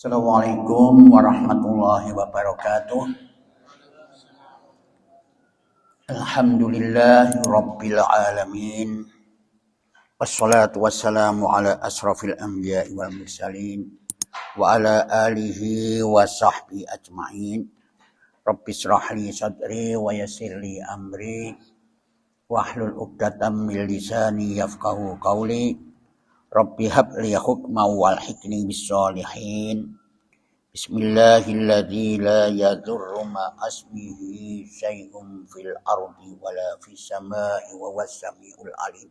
Assalamualaikum warahmatullahi wabarakatuh. Alhamdulillahi rabbil alamin. Wassalatu wassalamu ala asrafil anbiya'i wal mursalin wa ala alihi wa sahbihi ajma'in. Rabbi shrah li sadri wa yassir li amri wahlul 'uqdatam min lisani yafqahu qawli. Rabbi habli hukma wal hikni bis sholihin. Bismillahilladzi la yadurru ma asmihi syai'un fil ardi wala fis samai wa huwas samiul alim.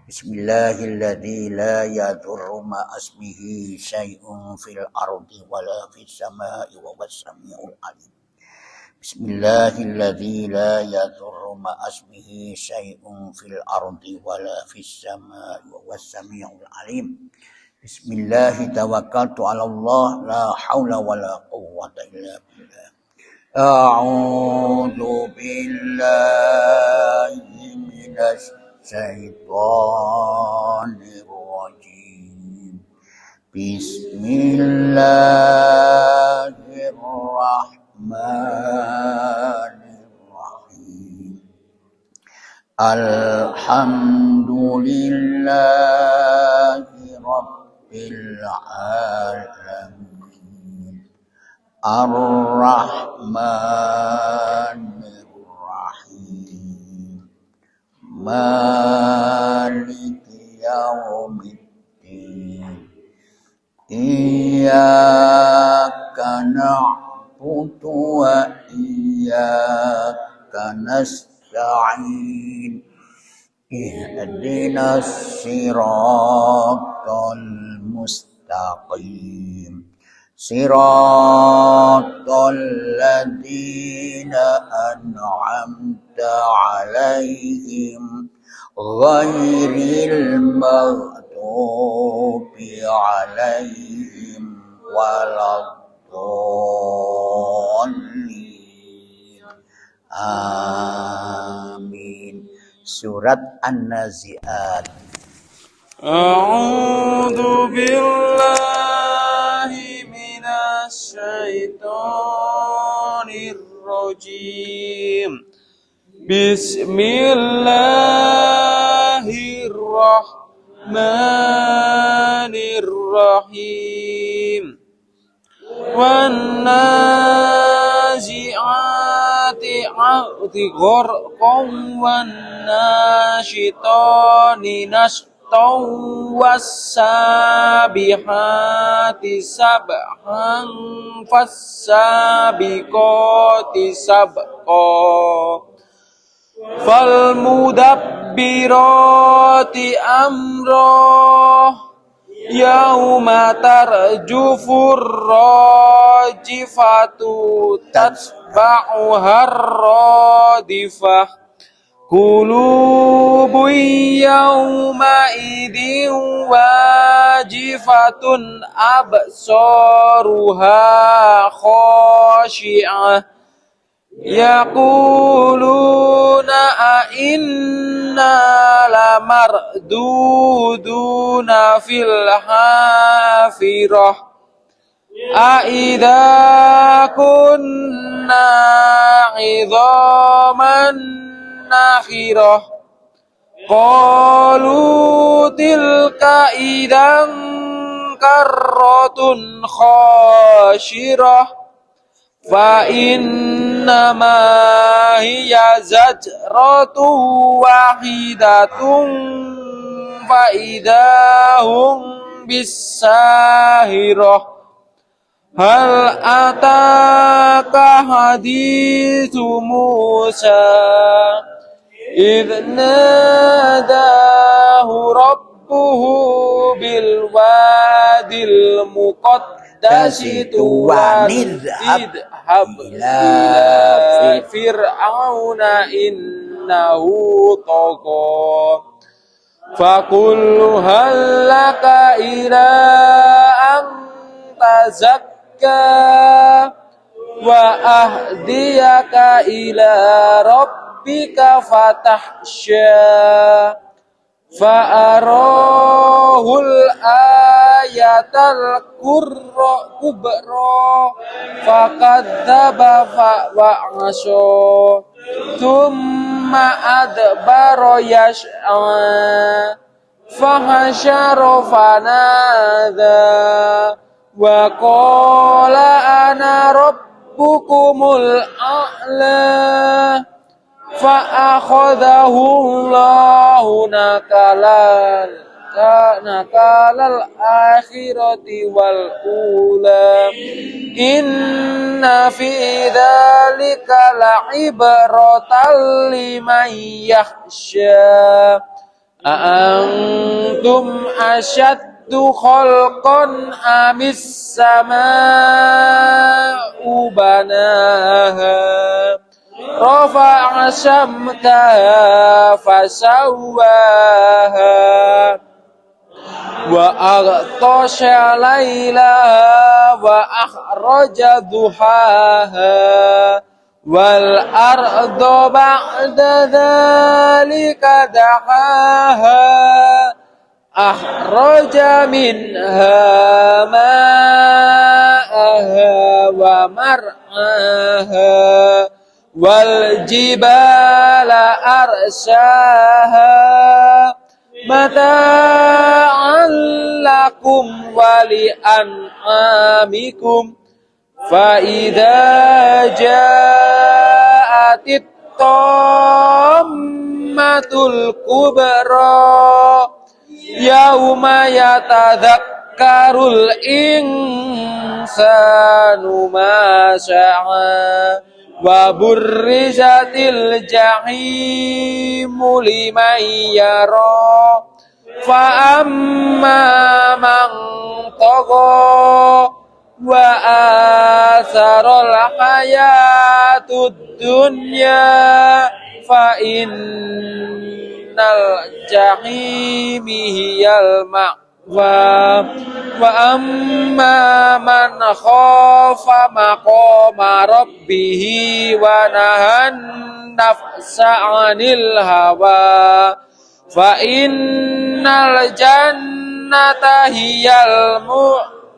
Bismillahilladzi la yadurru ma asmihi syai'un fil ardi wala fis samai wa huwas samiul alim. Bismillahilladzi la yadurru ma asmihi syai'un fil ardi wala fis samai wa huwas samiul alim. Bismillahi tawakkaltu 'ala Allah la haula wala quwwata illa billah. A'udzu billahi minasy syaithanir rajim. Bismillahirrahmanirrahim. Alhamdulillahi rabbil alamin. Ar-Rahmanir Rahim. Maliki yaumiddin. Iyyaka na'budu wa iyyaka nasta'in. Ihdinas siratal mustaqim. Siratal ladzina an'amta 'alaihim ghairil maghdubi 'alaihim waladdallin. Amin. Surat An-Nazi'at. A'udzu billahi minasy syaithanir rajim. Bismillahirrahmanirrahim. Wan nazi'ati 'gharqan wan nasyitani nashtan was-sabihati sabhan fas-sabiqati sabqa fal mudabbirati amra yauma tarjufur rajifatu tatba'uhar radifah qulubun yauma idin wajifatun absaruha khashi'ah yaquluna inna lamarduduna fil hafirah aidza kunna 'idhaman nakhirah qalu tilka idzan karratun khashirah fa innama hiya zajratun wahidatun fa idahum bisahirah hal ataka hadithu Musa idh nadahu rabbuhu bil wadil muqaddasi tuwa idhab ila fir'auna innahu tagha faqul hal laka ila an tazakka wa ahdiyaka ila rabbika fatahsya fa arahul ayatal kubra fakadzdzaba wa'asha thumma adbara yas'a fahasyara fanadha wa qala ana rabbukumul a'la fa akhadhahu Allahu nakalal akhirati wal ula inna fi dzalika la'ibratan liman yakhsha a'antum asyaddu khalqan amis sama'u banaha rafa'a samkaha fasawwaha wa aghtasha laylaha wa akhraja duhaha wal arda ba'da dzalika dahaha akhraja minha ma'aha wa mar'aha wal jibala arsaha mata'an lakum wa li'an'amikum fa idza ja'atit tammatul kubra yauma yatadzakkarul insanu ma sa'a wa burrizatil jahimu liman yara fa amma man tagha wa atharal hayatud dunya fa innal jahimi hiyal ma'wa wa amma man khafa maqama rabbih wa nahan nafsa 'anil hawa fa innal jannata hiyal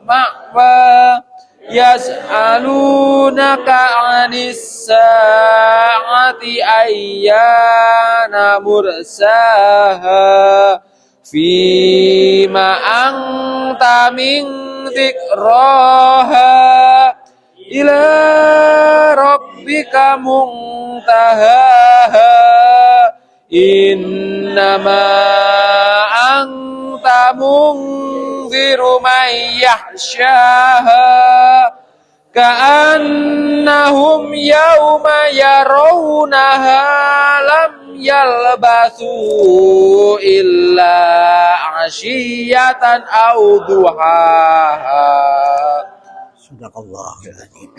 ma'wa yas'alunaka 'anis sa'ati ayyana mursaha fima anta min dzikraha ila rabbika muntahaha innama anta munziru man yakhshaha ka'annahum yawma yarawnaha lam yalbasu illa ashiyatan aw duhaha. Sadaqallahul adzim.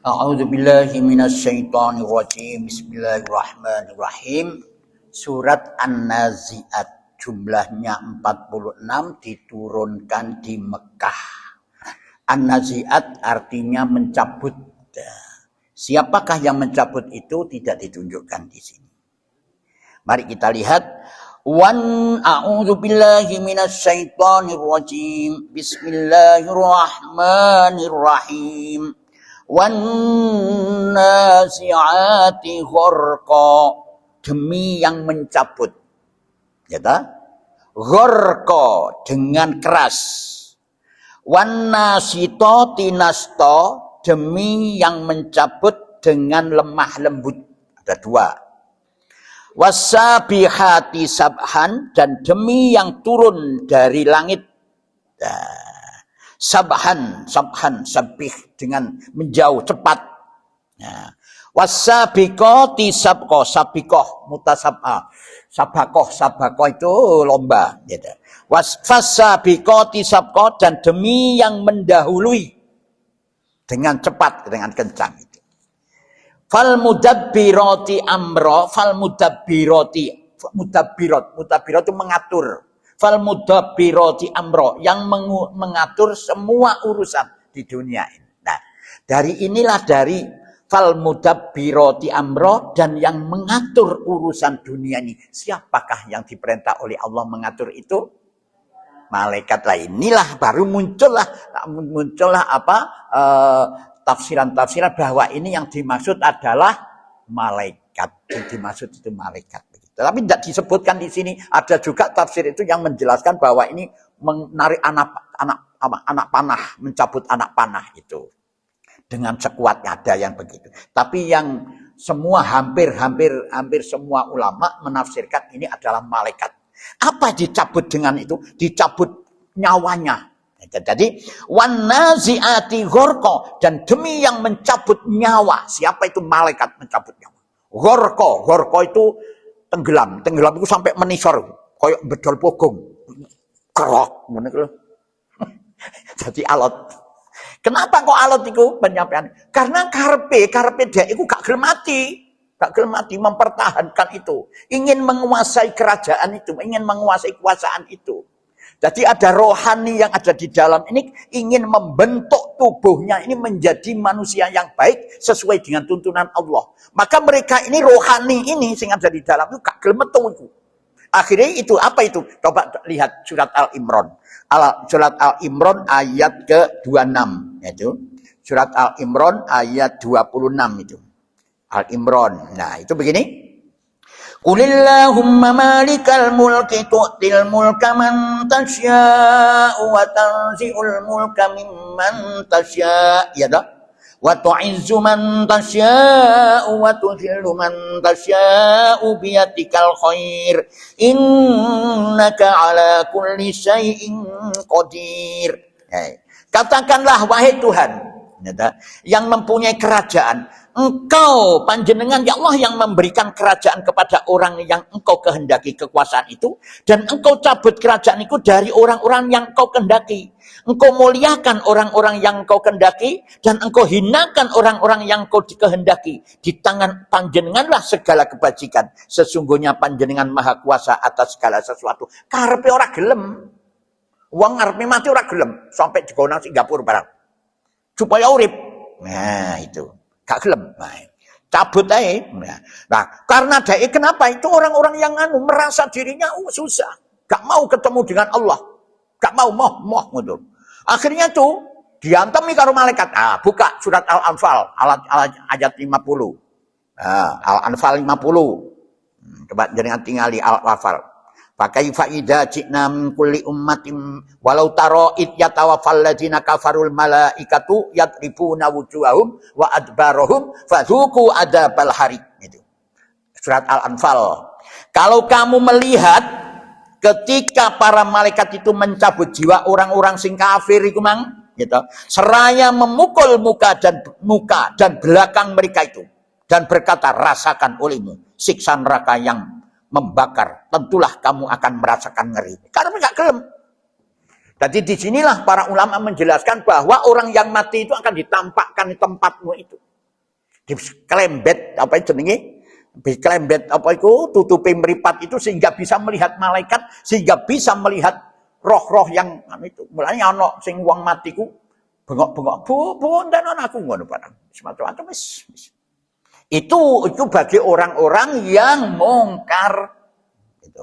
A'udzu billahi minasy syaithanir rajim. Bismillahirrahmanirrahim. Surat An-Nazi'at jumlahnya 46 diturunkan di Mekah. An-Nazi'at artinya mencabut. Siapakah yang mencabut itu tidak ditunjukkan di sini. Mari kita lihat. A'udzu billahi minasy syaithanir rajim. Bismillahirrahmanirrahim. Wan nazi'ati gharqa. Demi yang mencabut. Ya ta? Gharqa dengan keras. Wan nasitati nasta. Demi yang mencabut dengan lemah lembut. Ada dua. Wasabihati sabhan. Dan demi yang turun dari langit. Sabhan, sabih dengan menjauh cepat. Wasabikoti sabko, sabikoh, mutasabah. Sabakoh itu lomba. Wasabikoti sabko dan demi yang mendahului. Dengan cepat, dengan kencang itu. Fal mudabbirati amra, fal mudabbirati, mudabbirat itu mengatur. Fal mudabbirati amra, yang mengatur semua urusan di dunia ini. Nah, dari inilah dari fal mudabbirati amra dan yang mengatur urusan dunia ini. Siapakah yang diperintah oleh Allah mengatur itu? malaikat lah. Inilah baru muncullah tafsiran-tafsiran bahwa ini yang dimaksud adalah malaikat. Yang dimaksud itu malaikat. Tapi tidak disebutkan di sini. Ada juga tafsir itu yang menjelaskan bahwa ini menarik anak panah, mencabut anak panah itu. Dengan sekuatnya, ada yang begitu. Tapi yang semua hampir semua ulama menafsirkan ini adalah malaikat. Apa dicabut dengan itu? Dicabut nyawanya. Jadi wan naziati ghorqa, dan demi yang mencabut nyawa. Siapa itu malaikat mencabut nyawa? Ghorqa itu tenggelam itu sampai menisor koyok bedol pogong. Kerok ngono lho. Jadi alot. Kenapa kok alot itu penyampaian? Karena karpe dia itu gak gelem mati, mempertahankan itu, ingin menguasai kerajaan itu, ingin menguasai kekuasaan itu. Jadi ada rohani yang ada di dalam ini ingin membentuk tubuhnya ini menjadi manusia yang baik sesuai dengan tuntunan Allah. Maka mereka ini rohani ini yang ada di dalam itu gak gelem metu itu. Akhirnya itu apa itu? Coba lihat surat Al-Imran. Surat Al-Imran ayat ke-26 itu. Surat Al-Imran ayat 26 itu. Al-Imran. Nah, itu begini. Qulillahumma malikal mulki tu'til mulka man tasya'u wa tanzi'ul mulka mimman tasya'. Ya dah. Wa tu'izzu man tasya'u wa tudhillu man tasya'u biyadikal khair innaka ala kulli syai'in qadir. Katakanlah wahai Tuhan yang mempunyai kerajaan, Engkau panjenengan ya Allah yang memberikan kerajaan kepada orang yang Engkau kehendaki kekuasaan itu, dan Engkau cabut kerajaan itu dari orang-orang yang Engkau kehendaki. Engkau muliakan orang-orang yang Engkau kehendaki, dan Engkau hinakan orang-orang yang Engkau kehendaki. Di tangan panjenenganlah segala kebajikan. Sesungguhnya panjenengan maha kuasa atas segala sesuatu. Karepe ora gelem. Wong ngarepe mati ora gelem sampai digonang Singapura barang. Supaya urip. Nah, itu. Gak gelem. Nah, cabut aja. Nah, karena dai kenapa? Itu orang-orang yang merasa dirinya susah. Gak mau ketemu dengan Allah. Gak mau moh gitu. Akhirnya tuh diantemi karo malaikat. Buka surat Al-Anfal ayat 50. Al-Anfal 50. Coba jangan tinggali Al-Anfal. Pakai faida cina min kulli ummatin walau taro id yatawaffal ladzina kafarul malaikatu yadribuna wujuhahum wa adbarahum fadzuqu adzabal harik. Itu. Surat Al-Anfal. Kalau kamu melihat ketika para malaikat itu mencabut jiwa orang-orang sing kafir iku mang, gitu. Seraya memukul muka dan belakang mereka itu dan berkata, rasakan olehmu siksa neraka yang membakar, tentulah kamu akan merasakan ngeri. Karena enggak gelem. Jadi disinilah para ulama menjelaskan bahwa orang yang mati itu akan ditampakkan di tempatmu itu. Di kelembet apa itu jenenge? Di kelembet apa itu tutupi meripat itu sehingga bisa melihat malaikat, sehingga bisa melihat roh-roh yang itu. Mulanya ana sing wong matiku bengok-bengok, bu ndan anakku ngono barang. Semacam wis. Itu bagi orang-orang yang mungkar. Gitu.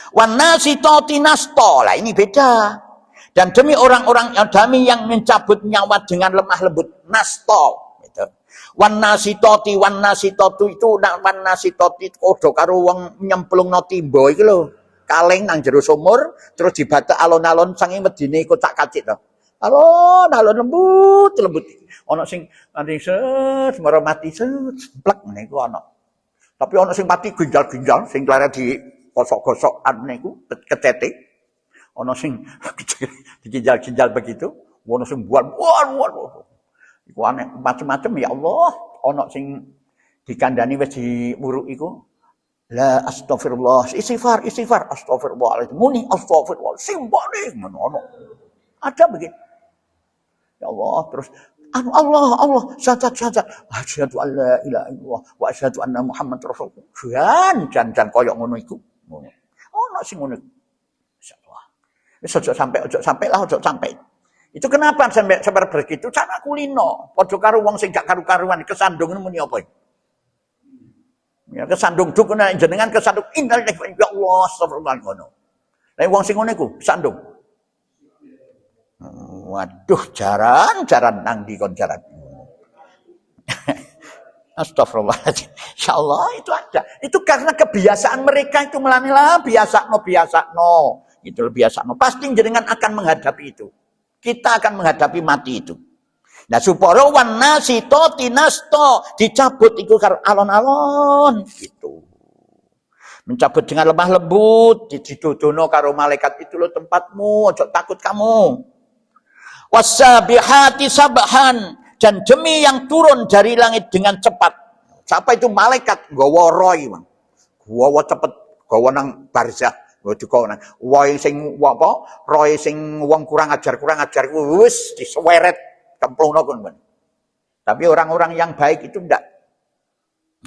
Wan nasitati nasto. Lah ini beda. Dan demi orang-orang yang mencabut nyawa dengan lemah lembut, nasto. Gitu. Wan nasitati itu wan nasitati kodo karo wong nyemplungno timba iki lho. Kaleng nang jero sumur terus dibatek alon-alon sange medine kocak-kacik to. Alon lembut. Ana sing nanti semara mati semplek niku ana. Tapi ana sing mati ginjal-ginjal sing klare di gosok-gosokan niku kecete. Ana sing diginjal-ginjal begitu, ana sing buat. Iku aneh macam-macam ya Allah. Ana sing dikandani wis diwuruk iku. La astagfirullah, istighfar, astagfirullah. Muni astagfirullah, simbole ngono. Ada begitu. Ya Allah, terus Allah, syahadat. Asyhadu an la ilaha illallah wa asyhadu anna Muhammadar Rasulullah. Jan koyo ngono iku. Ngono. Ono sing ngono. Insyaallah. Wis ojo sampai. Itu kenapa sampai begitu? Cara kulino. Padha karo wong sing gak karu-karuan kesandung muni apa iki? Ya kesandung duk jenengan kesandung innalillahi ya Allah astagfirullah ngono. Lah wong sing ngono iku kesandung. Waduh, jaran nang dikon jaran. Astagfirullahaladzim. Insyaallah itu ada. Itu karena kebiasaan mereka itu melanilah biasa no. Itu biasa no. Pasti jenengan akan menghadapi itu. Kita akan menghadapi mati itu. Nah, supaya wan nasito tinasto dicabut itu karo alon-alon gitu. Mencabut dengan lemah lembut, didudono karo malaikat itu lo tempatmu, ojo takut kamu. Wasabihati sabhan, dan demi yang turun dari langit dengan cepat. Siapa itu malaikat? Gawa roy, Bang. Gawa cepet, gawa nang barzah. Roy sing apa? Roy sing wong kurang ajar wis diseweret kemplungno kon. Tapi orang-orang yang baik itu enggak.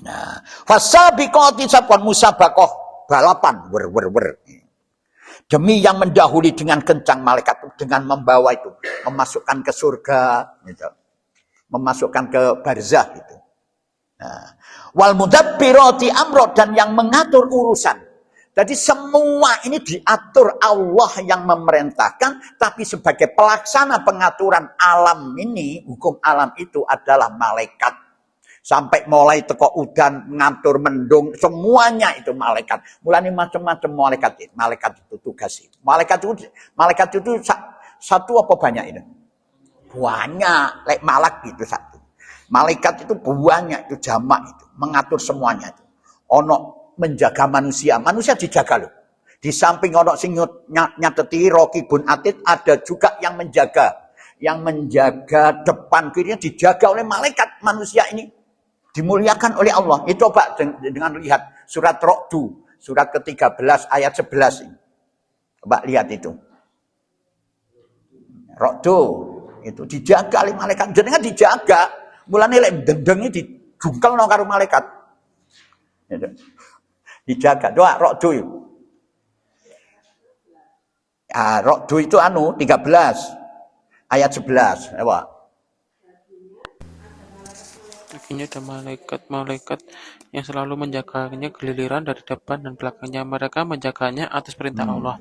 Nah, fasabiqati sabqan musabaqah, balapan wer. Demi yang mendahului dengan kencang malaikat dengan membawa itu, memasukkan ke surga gitu. Memasukkan ke barzah gitu. Nah, wal mudabbirati amra, dan yang mengatur urusan. Jadi semua ini diatur Allah yang memerintahkan, tapi sebagai pelaksana pengaturan alam ini, hukum alam itu adalah malaikat. Sampai mulai teko udan, ngatur mendung, semuanya itu malaikat. Mulai macam-macam malaikat itu tugas itu. Malaikat itu satu apa banyak itu? Banyak, lek malak gitu satu. Malaikat itu banyak, itu jamak itu, mengatur semuanya itu. Ono menjaga manusia dijaga loh. Di samping ono sing nyateti Raqibun Atid, ada juga yang menjaga. Yang menjaga depan kirinya dijaga oleh malaikat. Manusia ini dimuliakan oleh Allah. Itu coba dengan lihat surat Ra'du, surat ke-13 ayat 11 ini. Coba lihat itu. Ra'du itu dijaga oleh malaikat. Jenengan dijaga. Mulane lek dendeng iki dijungkelno karo malaikat. Dijaga. Doa Ra'du. Ah, Ra'du itu 13 ayat 11. Coba. Akhirnya ada malaikat yang selalu menjaganya geliliran dari depan dan belakangnya. Mereka menjaganya atas perintah Allah.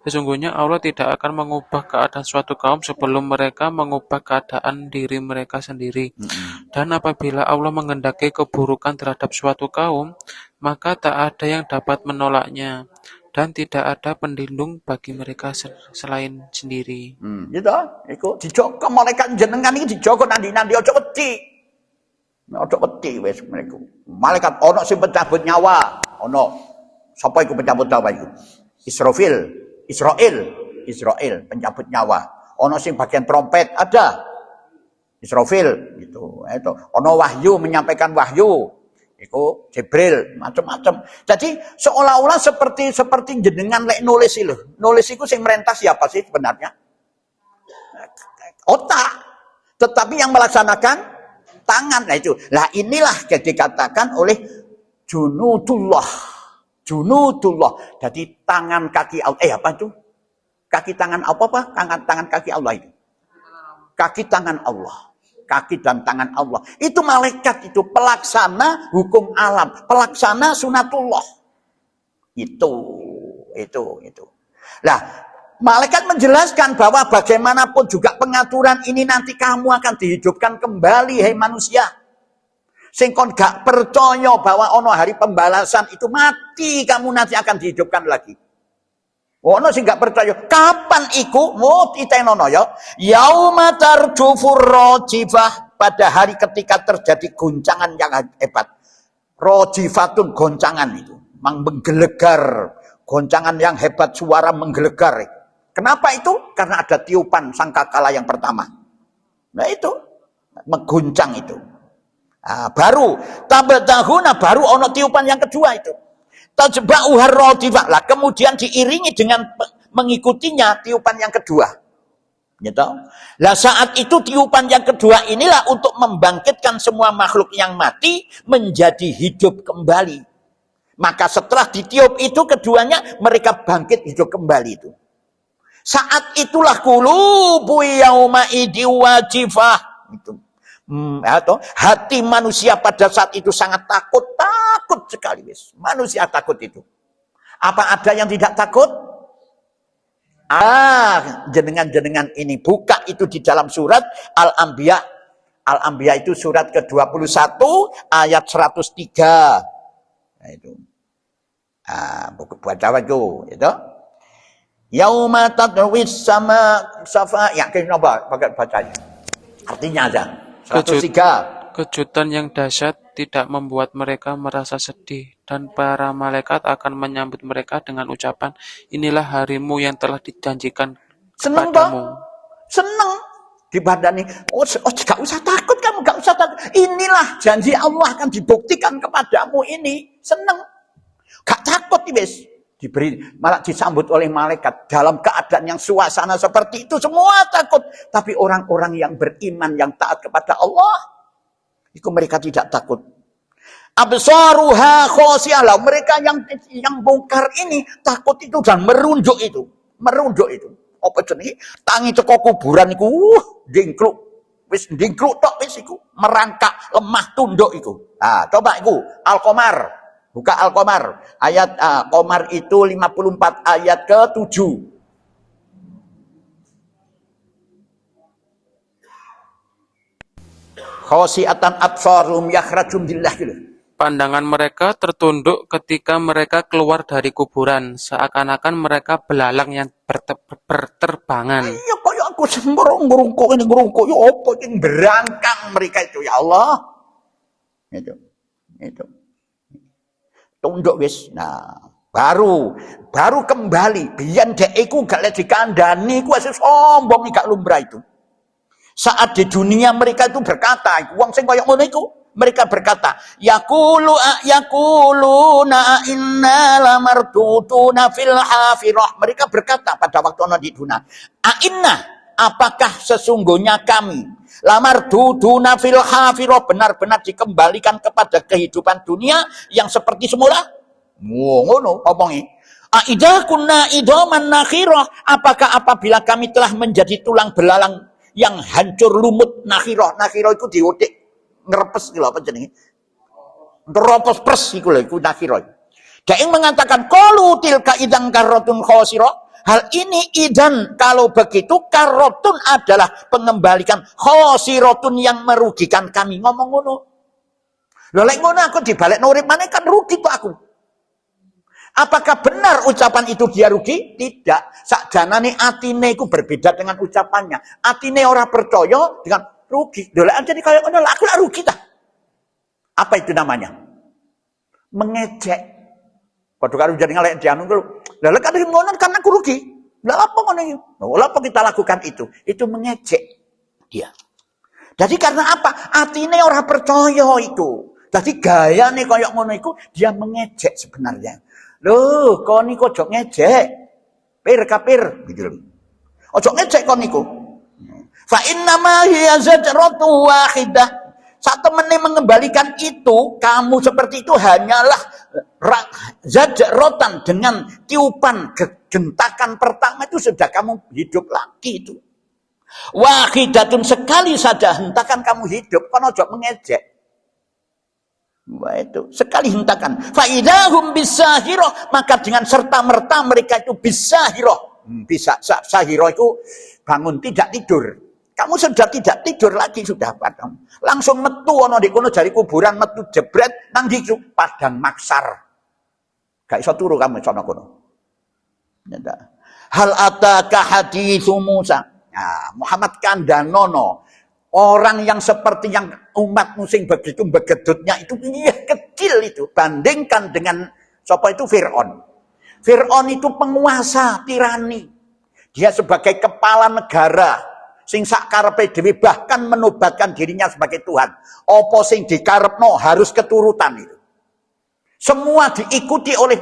Sesungguhnya Allah tidak akan mengubah keadaan suatu kaum sebelum mereka mengubah keadaan diri mereka sendiri. Dan apabila Allah menghendaki keburukan terhadap suatu kaum, maka tak ada yang dapat menolaknya. Dan tidak ada pelindung bagi mereka selain sendiri. Gitu, iku dijogo malaikat jenengan iki dijogo nandi-nandi aja wedi. Ojo wedi wis mriku. Malaikat ono sing pencabut nyawa, ono. Sapa iku pencabut nyawa iku? Israel pencabut nyawa. Ono sing bagian trompet ada. Israfil gitu. Itu ono wahyu menyampaikan wahyu. Iku Jibril, macam-macam. Jadi seolah-olah seperti jenengan lek nulis iki lho. Nulis iku sing merintah siapa sih sebenarnya? Otak. Tetapi yang melaksanakan tangan. Nah itu. Lah inilah yang dikatakan oleh junudullah. Jadi tangan kaki Allah. Apa itu? Kaki tangan apa? Tangan kaki Allah itu. Kaki tangan Allah. Kaki dan tangan Allah. Itu malaikat itu pelaksana hukum alam, pelaksana sunatullah. Itu. Lah, malaikat menjelaskan bahwa bagaimanapun juga pengaturan ini nanti kamu akan dihidupkan kembali, hei manusia. Sing kon gak percaya bahwa ono hari pembalasan itu mati, kamu nanti akan dihidupkan lagi. Ono sing gak percaya. Kapan iku? Itenono ya. Yauma tarjufur rajifah, pada hari ketika terjadi goncangan yang hebat. Rajifatun, goncangan itu, menggelegar, goncangan yang hebat, suara menggelegar. Kenapa itu? Karena ada tiupan sangkakala yang pertama. Nah itu, mengguncang itu. Nah, baru tabadahuna, baru ono tiupan yang kedua itu. Tajba'u harradifah. Lah kemudian diiringi dengan mengikutinya tiupan yang kedua. Gitu. Lah saat itu tiupan yang kedua inilah untuk membangkitkan semua makhluk yang mati menjadi hidup kembali. Maka setelah ditiup itu keduanya mereka bangkit hidup kembali itu. Saat itulah qulubu yauma idi wajifah. Itu. Atau hati manusia pada saat itu sangat takut sekali. Manusia takut itu. Apa ada yang tidak takut? jenengan ini buka itu di dalam surat Al-Anbiya. Al-Anbiya itu surat ke-21 ayat 103. Nah, itu. Buku baca itu. Yauma tadwis sama safa. Ya, kenapa bacanya? Artinya aja. 103. Kejutan yang dahsyat tidak membuat mereka merasa sedih, dan para malaikat akan menyambut mereka dengan ucapan, inilah harimu yang telah dijanjikan Seneng kepadamu. Seneng dibandani. Gak usah takut kamu, gak usah takut. Inilah janji Allah akan dibuktikan kepadamu ini. Seneng. Gak takut wis. Diberi, malah disambut oleh malaikat dalam keadaan yang suasana seperti itu, semua takut. Tapi orang-orang yang beriman, yang taat kepada Allah, itu mereka tidak takut. Absaruha khosiyah. Mereka yang bongkar ini takut itu dan merunduk itu. Apa jenenge? Tangi teko kuburan iku, dingkluk. Wis dingkluk tok wis iku, merangkak, lemah tunduk iku. Coba iku Al-Qamar. Buka Al-Qamar. Ayat Qamar itu 54 ayat ke-7. Khosiatan absarum yakhrajum billah gitu. Pandangan mereka tertunduk ketika mereka keluar dari kuburan, seakan-akan mereka belalang yang berterbangan. Iya, kayak aku ngerungkuk ini ya apa ini berangkang mereka itu, ya Allah. Itu. Tunduk wis. Nah, baru kembali. Biyen dek iku gak lek dikandani iku wis sombong gak lumrah itu. Saat di dunia mereka itu berkata, wong sing koyo ngono iku, mereka berkata, yaquluna inna lamarduduna fil hafirah. Mereka berkata pada waktu ono di dunia, inna, apakah sesungguhnya kami lamarduduna fil hafirah, benar-benar dikembalikan kepada kehidupan dunia yang seperti semula? Ngono omongi. Aidah kunna idoman nakhirah, apakah apabila kami telah menjadi tulang belalang yang hancur lumut, nakhirah itu diodik ngerepes gitu apa jenenge, ngeropos pres iku lho, iku nakhirah. Dia mengatakan qalu tilka idzan karratun khosirah. Hal ini idan, kalau begitu karotun adalah pengembalikan, khosiratun yang merugikan kami. Ngomong ngono. Lha lek ngono aku dibalik urip maneh kan rugi kok aku. Apakah benar ucapan itu dia rugi? Tidak. Sakjanane atine iku berbeda dengan ucapannya. Atine ora percaya dengan rugi. Lha jadi kayak ngono aku lah rugi ta. Apa itu namanya? Mengejek. Padha karo jadi ngalek dianu ku. Lah lek ngono kan aku rugi. Lah apa ngono iki? Lah apa kita lakukan itu? Itu mengejek dia. Jadi karena apa? Atine ora percaya itu. Jadi gayane koyo ngono iku dia mengejek sebenarnya. Loh, kau niku ojo ngejek. Kapir gitu loh. Ojo ngejek kau niku. Fa innama hiya zajratu wahidah. Saat temennya mengembalikan itu, kamu seperti itu hanyalah zajrotan, dengan tiupan gentakan pertama itu sudah kamu hidup lagi itu. Wahidatun, sekali saja hentakan kamu hidup, kan ojo mengejek. Wah, itu sekali hentakan. Faidahum bisahirah, maka dengan serta merta mereka itu bisahirah. Bisa sahirah itu bangun tidak tidur. Kamu sudah tidak tidur lagi sudah padang. Langsung metu ono di kono dari kuburan metu jebret nang di padang maksar. Gak iso turu kamu sono kono. Hal ataka haditsu Musa. Nah, Muhammad kandhanono. Orang yang seperti yang umat musing begitu begedutnya itu kecil itu. Bandingkan dengan siapa itu Fir'aun. Fir'aun itu penguasa tirani. Dia sebagai kepala negara. Sing sakarepe dhewe bahkan menobatkan dirinya sebagai Tuhan. Apa sing dikarepno harus keturutan itu. Semua diikuti oleh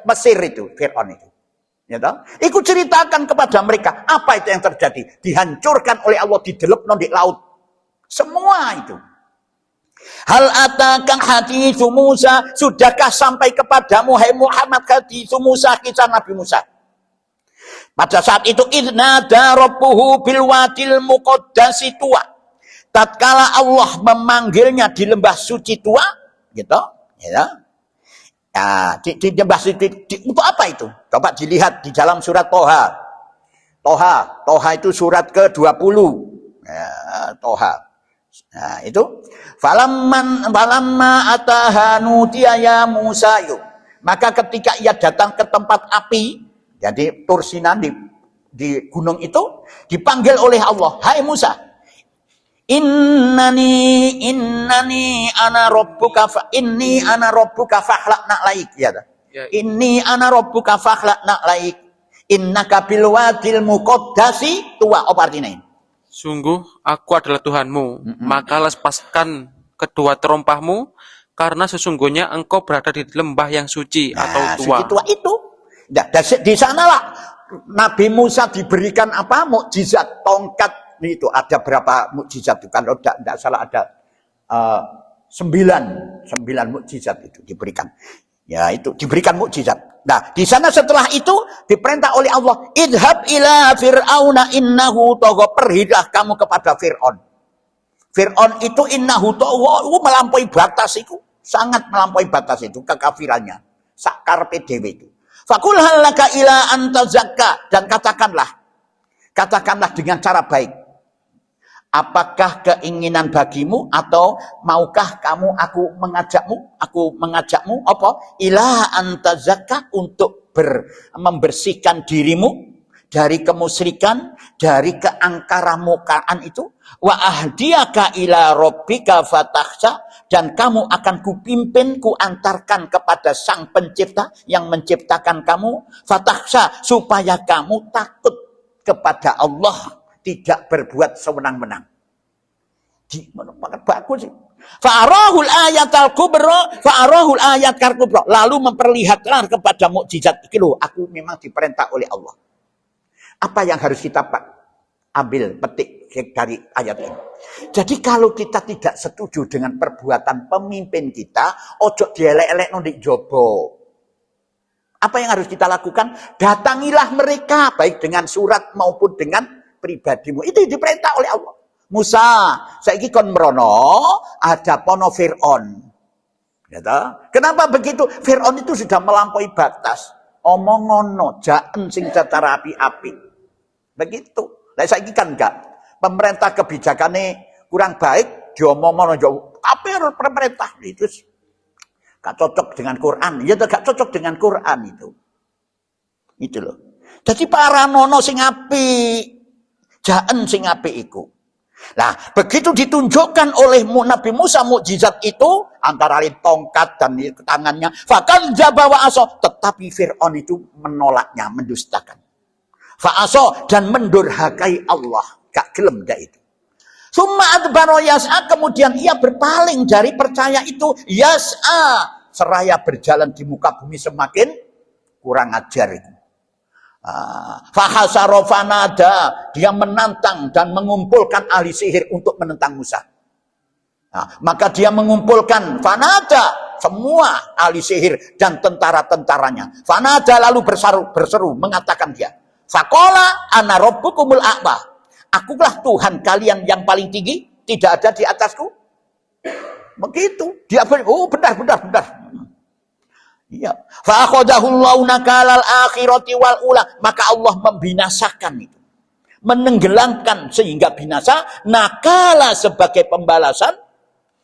Mesir itu, Fir'aun itu. Ya toh? Ikut ceritakan kepada mereka apa itu yang terjadi. Dihancurkan oleh Allah, didelepno di laut. Semua itu. Hal atakan haditsu Musa, sudahkah sampai kepadamu hai Muhammad haditsu Musa, kisah Nabi Musa? Pada saat itu idnada rabbuhu bil wadil muqaddasi Tuwa. Tatkala Allah memanggilnya di lembah suci Tuwa, gitu, ya. Di lembah suci untuk apa itu? Coba dilihat di dalam surat Toha. Toha. Toha itu surat ke-20. Ya, Toha. Nah, itu falamma ataha nutiya ya Musa yuk. Maka ketika ia datang ke tempat api, jadi Tur Sina di gunung itu, dipanggil oleh Allah, hai Musa, innani ana rabbuka fa inni ana rabbuka fakhlaqna laik ya. Inni ana rabbuka fakhlaqna laik innaka bil wadil muqaddasi tua. Apa artinya ini? Sungguh aku adalah Tuhanmu, maka lepaskan kedua terompahmu, karena sesungguhnya engkau berada di lembah yang suci atau tua. Suci tua itu. Nah, di sanalah Nabi Musa diberikan apa? Mukjizat tongkat itu. Ada berapa mukjizat itu? Kalau tidak salah ada 9 mukjizat itu diberikan. Ya itu diberikan mukjizat. Nah di sana setelah itu diperintah oleh Allah, idhab ila fir'auna innahu tagha, pergilah kamu kepada Fir'aun. Fir'aun itu innahu tagha, melampaui batas itu, sangat melampaui batas itu kekafirannya. Sakar PDW itu. Fakul halaka ila anta zakka, dan katakanlah dengan cara baik. Apakah keinginan bagimu atau maukah aku mengajakmu apa? Ila anta zakka, untuk membersihkan dirimu dari kemusyrikan, dari keangkaramukaan itu. Wa ahdiyaka ila rabbika fatakhsha, dan kamu akan kupimpin, kuantarkan kepada Sang Pencipta yang menciptakan kamu, fatakhsha, supaya kamu takut kepada Allah, tidak berbuat sewenang-wenang. Bagus sih. Fa'arahul ayatal kubra, fa'arahul ayatal kubra. Lalu memperlihatkan kepada mukjizat itu, loh, aku memang diperintah oleh Allah. Apa yang harus kita ambil petik dari ayat ini? Jadi kalau kita tidak setuju dengan perbuatan pemimpin kita, ojo dielek-elek nondik jobo. Apa yang harus kita lakukan? Datangilah mereka, baik dengan surat maupun dengan pribadimu. Itu diperintah oleh Allah. Musa, saiki kon merono ada pono Fir'aun. Ya, kenapa begitu? Fir'aun itu sudah melampaui batas. Omongono, jaen sing secara api-api. Begitu. Lah saiki kan enggak. Pemerintah kebijakannya kurang baik, diomong-omong jauh. Tapi pemerintah itu gak cocok dengan Quran. Ya gak cocok dengan Quran itu. Itu loh. Jadi para nono sing apik, jaen sing apik iku. Nah, begitu ditunjukkan oleh Nabi Musa mukjizat itu, antara lain tongkat dan tangannya, fakal jabawa aso, tetapi Fir'aun itu menolaknya, mendustakan. Fa'aso, dan mendurhakai Allah, gak gelem dah itu. Summa adbaro yas'a, kemudian ia berpaling dari percaya itu, yas'a, seraya berjalan di muka bumi semakin kurang ajar itu. Fahasaro fanada, dia menantang dan mengumpulkan ahli sihir untuk menentang Musa. Maka dia mengumpulkan fanada, semua ahli sihir dan tentara-tentaranya. Fanada lalu berseru mengatakan dia, faqala ana rabbukumul a'la, akulah Tuhan kalian yang paling tinggi, tidak ada di atasku. Begitu dia benar. Iya. Fa akhadahullahu nakalal akhirati wal ula, maka Allah membinasakan itu. Menenggelamkan sehingga binasa, nakala sebagai pembalasan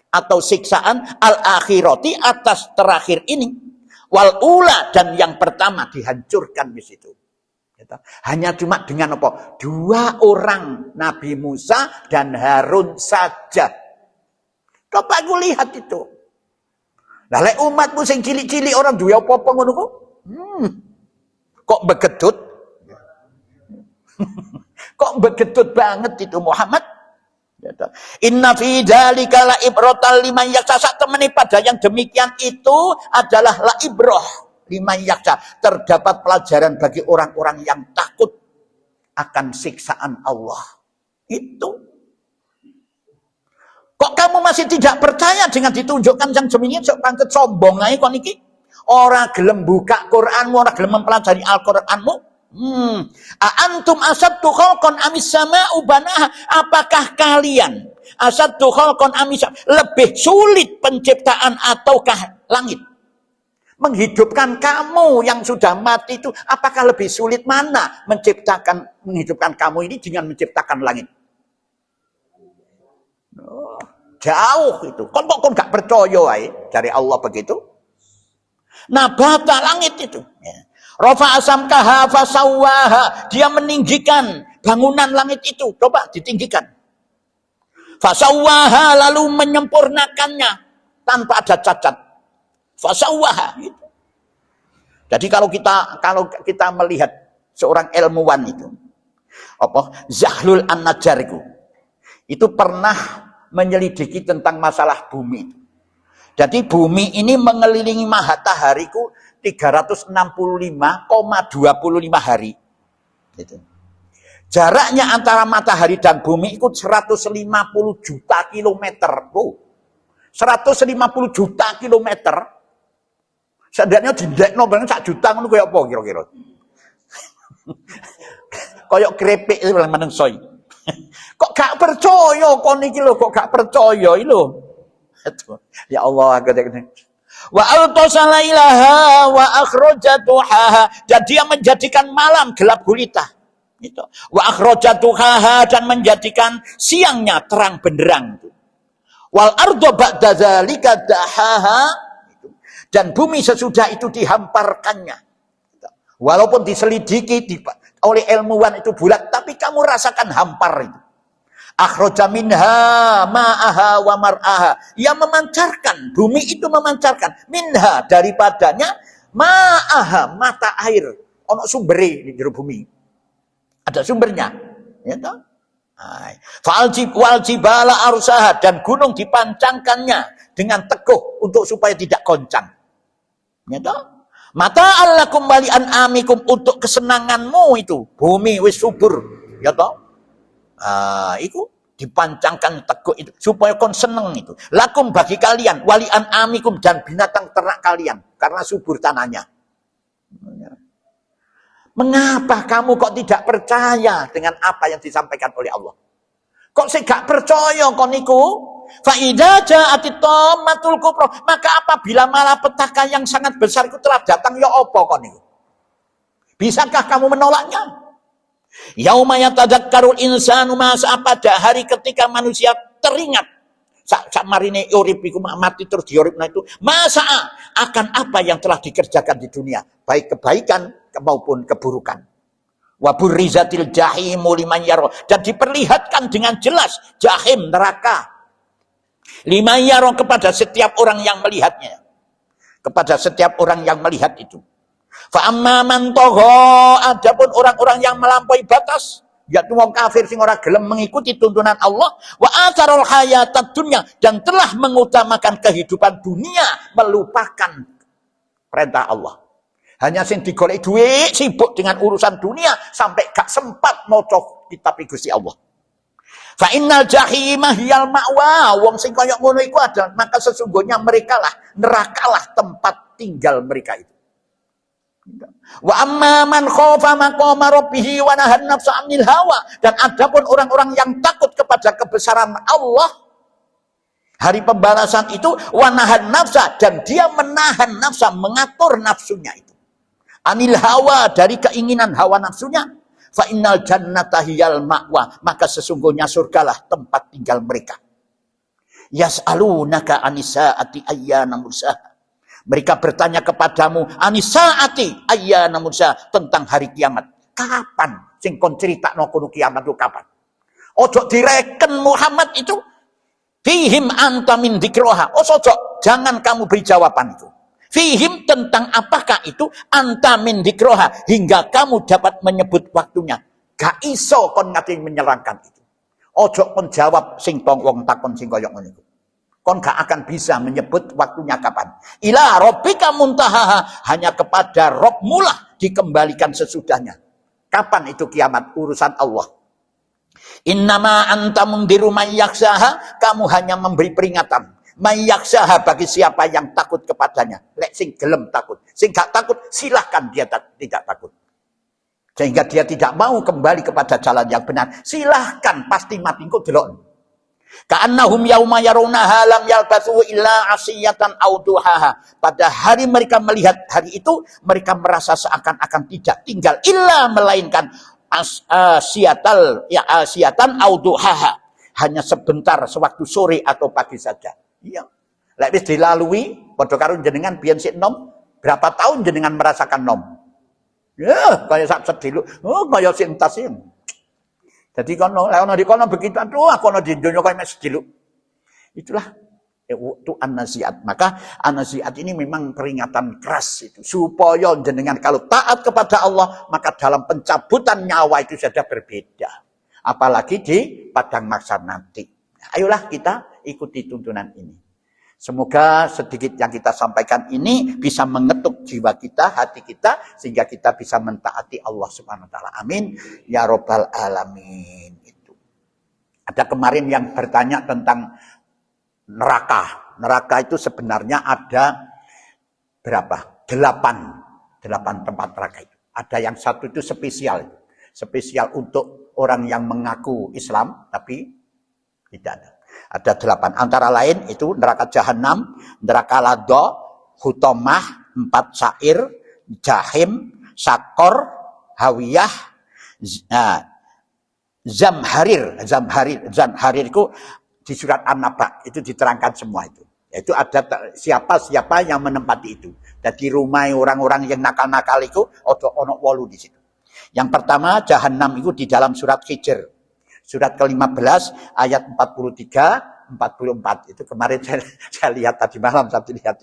atau siksaan al akhirati atas terakhir ini, wal ula, dan yang pertama dihancurkan di situ. Hanya cuma dengan apa? 2 orang Nabi Musa dan Harun saja. Coba aku lihat itu. Lah lek umatmu sing cilik-cilik orang duwe apa-apa ngono kok? Kok begedut? Kok begedut banget itu Muhammad? Inna fi dzalika la ibratan liman yakhsha, temene pada yang demikian itu adalah la ibrah liman yakhsha, terdapat pelajaran bagi orang-orang yang takut akan siksaan Allah. Itu. Kok kamu masih tidak percaya dengan ditunjukkan yang demikian? Sok pangket sombong ae kon iki. Ora gelem buka Qur'anmu, ora gelem mempelajari Al-Qur'anmu. Antum asaddu khalqan amis sama'u banaha? Apakah kalian asaddu khalqan amis, lebih sulit penciptaan ataukah langit? menghidupkan kamu yang sudah mati itu, apakah lebih sulit mana menghidupkan kamu ini dengan menciptakan langit? Oh, jauh itu. Kok nggak percaya dari Allah begitu? Nabata langit itu. Rafa asamkaha fasawwaha. Dia meninggikan bangunan langit itu. Coba ditinggikan. Fasawwaha, lalu menyempurnakannya tanpa ada cacat. Fasawwaha. Jadi kalau kita melihat seorang ilmuwan itu, Zahlul An-Najjar itu pernah menyelidiki tentang masalah bumi. Jadi bumi ini mengelilingi matahariku 365,25 hari. Gitu. Jaraknya antara matahari dan bumi itu 150 juta kilometer. 150 juta kilometer. Seandainya dindekno bareng 1 juta ngono kaya apa kira-kira? Kayak krepek itu menungsoi. Kok gak percaya kon iki lho, kok gak percaya iki lho. Ya Allah, wa altasalailaha wa akhrajatuha, dan dia menjadikan malam gelap gulita. Gitu. Wa akhrajatuha, dan menjadikan siangnya terang benderang. Wal arda ba'da dzalika dahaha, dan bumi sesudah itu dihamparkannya. Walaupun diselidiki oleh ilmuwan itu bulat, tapi kamu rasakan hampar itu. Akhraja minha ma'aha wa mar'aha. Yang memancarkan, bumi itu memancarkan minha, daripadanya, ma'aha, mata air. Ono sumbere di jero bumi. Ada sumbernya. Ya toh? Wal jibala arsaha, dan gunung dipancangkannya dengan teguh untuk supaya tidak goncang. Ya toh? Mata allakum balian amikum, untuk kesenanganmu itu. Bumi wis subur. Ya toh? Itu dipancangkan teguh itu supaya kon seneng itu. Lakum, bagi kalian, walian amikum, dan binatang ternak kalian, karena subur tanahnya. Mengapa kamu kok tidak percaya dengan apa yang disampaikan oleh Allah? Kok sih gak percaya kon niku? Fa idza ja'atit tammatul kubra, maka apabila malapetaka yang sangat besar itu telah datang, ya apa kon niku? Bisakah kamu menolaknya? Yauma yatadzakkarul insanu ma sa'a, pada hari ketika manusia teringat sak marine urip iku mati terus diuripna itu, masa akan apa yang telah dikerjakan di dunia, baik kebaikan maupun keburukan. Wa burrizatil jahimu liman yara, dan diperlihatkan dengan jelas jahim, neraka, liman yara, kepada setiap orang yang melihatnya, kepada setiap orang yang melihat itu. Fa amma man tagha, adapun orang-orang yang melampaui batas, yaitu wong kafir sing ora gelem mengikuti tuntunan Allah, wa atharul hayatad dunya, dan telah mengutamakan kehidupan dunia, melupakan perintah Allah. Hanya sing digoleki duit, sibuk dengan urusan dunia sampai gak sempat maca kitab Gusti Allah. Fa innal jahima hiyal ma'wa, wong sing kaya ngono iku ada, maka sesungguhnya merekalah, nerakalah tempat tinggal mereka itu. Wa amma man khafa maqama rabbih wa nahan nafsa 'anil hawa, dan adapun orang-orang yang takut kepada kebesaran Allah, hari pembalasan itu, wa nahan nafsa, dan dia menahan nafsa, mengatur nafsunya itu, 'anil hawa, dari keinginan hawa nafsunya, fa innal jannata hiyal ma'wa, maka sesungguhnya surgalah tempat tinggal mereka. Yas'alunaka anisa'ati ayyana mursaha, mereka bertanya kepadamu, anisaati ayyana mursa, tentang hari kiamat. Kapan sing kon critakno kono kiamat itu kapan? Ojo direken Muhammad itu. Fihim anta min dzikroha. Ojo, jangan kamu beri jawaban itu. Fihim, tentang apakah itu, anta min dzikroha, hingga kamu dapat menyebut waktunya. Gak iso kon ngati menyerangkan itu. Ojo kon jawab sing tong wong takon sing koyo ngono iku. Kon gak akan bisa menyebut waktunya kapan. Ila rabbika muntahaha, hanya kepada Rabbmu lah dikembalikan sesudahnya. Kapan itu kiamat? Urusan Allah. Innama anta mundiru may yakhshaha, kamu hanya memberi peringatan. May yakhshaha, bagi siapa yang takut kepadanya. Lek sing gelem takut. Sing gak takut, silahkan dia tidak takut. Sehingga dia tidak mau kembali kepada jalan yang benar. Silahkan, pasti mati kok delok. Ka'annahum yauma yarawnaha lam yalbathu illa 'ashiyatan aw duhaha. Pada hari mereka melihat hari itu, mereka merasa seakan-akan tidak tinggal illa melainkan asiyatan aw duhaha. Hanya sebentar sewaktu sore atau pagi saja. Iya. Lek wis dilalui padha karo jenengan biyen sik nom, berapa tahun jenengan merasakan nom? Ya, kaya sak sediluk. Oh, kaya sik entas iki. Jadi kono, di kono begitu, aduh, aku di dunia kaya mek sediluk. Itulah itu an-nasihat. Maka an-nasihat ini memang peringatan keras itu. Supaya jenengan kalau taat kepada Allah, maka dalam pencabutan nyawa itu saja berbeda. Apalagi di padang mahsyar nanti. Ayolah kita ikuti tuntunan ini. Semoga sedikit yang kita sampaikan ini bisa mengetuk jiwa kita, hati kita, sehingga kita bisa mentaati Allah Subhanahu wa taala. Amin ya rabbal alamin. Itu. Ada kemarin yang bertanya tentang neraka. Neraka itu sebenarnya ada berapa? 8 tempat neraka itu. Ada yang satu itu spesial. Spesial untuk orang yang mengaku Islam tapi tidak ada. Ada 8. Antara lain itu neraka Jahanam, neraka Lado, Hutomah, 4 Sa'ir, Jahim, Sakor, Hawiyah, Zamharir. Zamharir itu di surat An-Naba itu diterangkan semua itu. Yaitu ada siapa yang menempati itu. Jadi rumah orang-orang yang nakal-nakal itu ono 8 di situ. Yang pertama Jahanam itu di dalam surat Hijr. Surat ke-15 ayat 43, 44. Itu kemarin saya lihat tadi malam, saya lihat.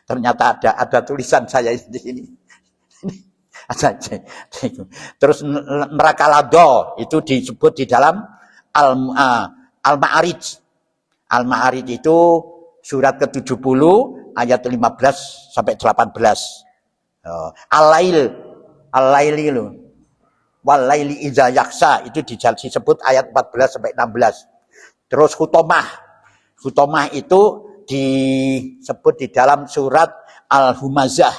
Ternyata ada tulisan saya di sini. Terus neraka Lado itu disebut di dalam Al-Ma'arij. Al-Ma'arij itu surat ke-70 ayat 15 sampai 18. Al-Laili loh. Walaili iza yaksa itu disebut ayat 14 sampai 16. Terus Hutomah itu disebut di dalam surat Al-Humazah.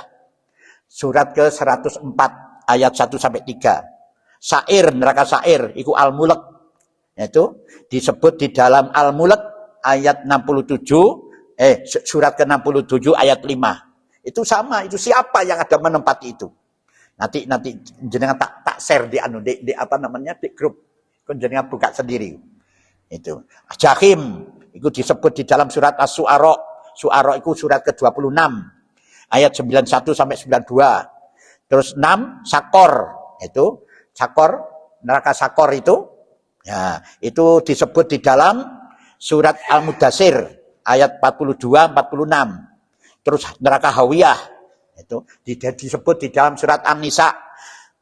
Surat ke-104 ayat 1 sampai 3. Sa'ir, neraka Sa'ir itu Al-Mulk. Itu disebut di dalam Al-Mulk ayat 67, surat ke-67 ayat 5. Itu sama, itu siapa yang ada menempati itu? Nanti jenengan tak share di di grup. Kon jenengan buka sendiri. Itu. Jahim itu disebut di dalam surat As-Syu'ara. Syu'ara itu surat ke-26 ayat 91 sampai 92. Terus 6 Sakor. Itu Sakor, neraka Sakor itu ya, itu disebut di dalam surat Al-Mudatsir ayat 42 46. Terus neraka Hawiyah itu disebut di dalam surat An-Nisa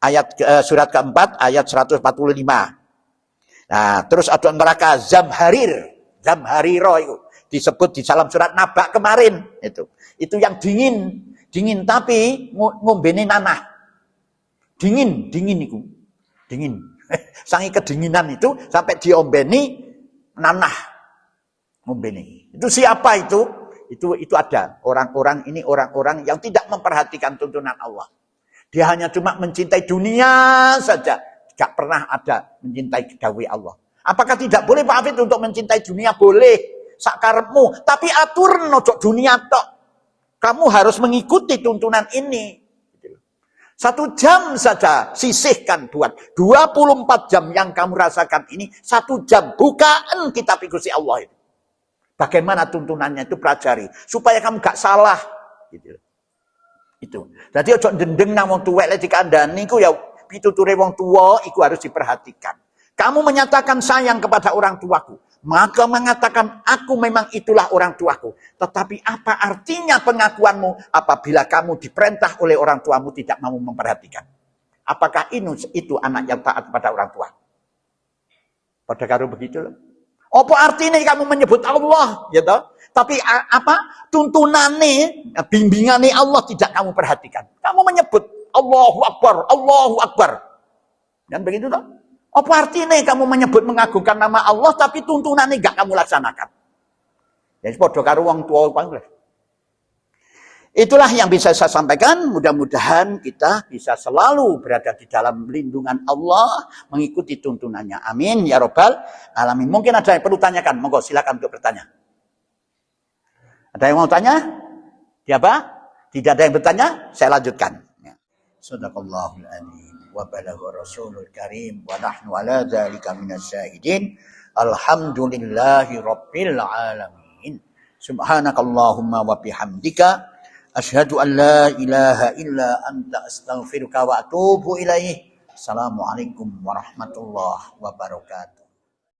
ayat surat keempat ayat 145. Nah, terus ada neraka Zamhariro itu disebut di dalam surat Naba kemarin itu yang dingin tapi ngombene nanah. Dingin itu. Dingin. Sangi kedinginan itu sampai diombeni nanah. Ngombene. Itu siapa itu? Itu ada orang-orang yang tidak memperhatikan tuntunan Allah. Dia hanya cuma mencintai dunia saja, tidak pernah ada mencintai dawai Allah. Apakah tidak boleh Pak Hafid untuk mencintai dunia? Boleh, sakarepmu, tapi atur nojok dunia tok. Kamu harus mengikuti tuntunan ini. 1 jam saja sisihkan buat 24 jam yang kamu rasakan ini. 1 jam bukaan kitab Gusti Allah itu. Bagaimana tuntunannya itu pelajari supaya kamu gak salah gitu. Itu. Jadi ojo ndendeng nang wong tuwek lek dikandani iku ya pituture wong tua iku harus diperhatikan. Kamu menyatakan sayang kepada orang tuaku, maka mengatakan aku memang itulah orang tuaku. Tetapi apa artinya pengakuanmu apabila kamu diperintah oleh orang tuamu tidak mau memperhatikan? Apakah itu anak yang taat kepada orang tua? Pada karo begitu loh. Apa artinya kamu menyebut Allah, gitu? Tapi tuntunane, bimbingane Allah tidak kamu perhatikan. Kamu menyebut Allahu Akbar, Allahu Akbar. Dan begitu toh? Apa artinya kamu menyebut mengagungkan nama Allah tapi tuntunane enggak kamu laksanakan? Ya padha karo wong tuwa. Itulah yang bisa saya sampaikan. Mudah-mudahan kita bisa selalu berada di dalam lindungan Allah, mengikuti tuntunannya. Amin ya Rabbal alamin. Mungkin ada yang perlu tanyakan. Monggo silakan untuk bertanya. Ada yang mau tanya? Siapa? Tidak ada yang bertanya? Saya lanjutkan. Sadaqallahul adzim wa balagha rasulul karim wa nahnu ala dzalika minas syahidin. Alhamdulillahi rabbil alamin. Subhanakallahumma wa bihamdika asyhadu an la ilaha illa anta astaghfiruka wa atubu ilaih. Assalamualaikum warahmatullahi wabarakatuh.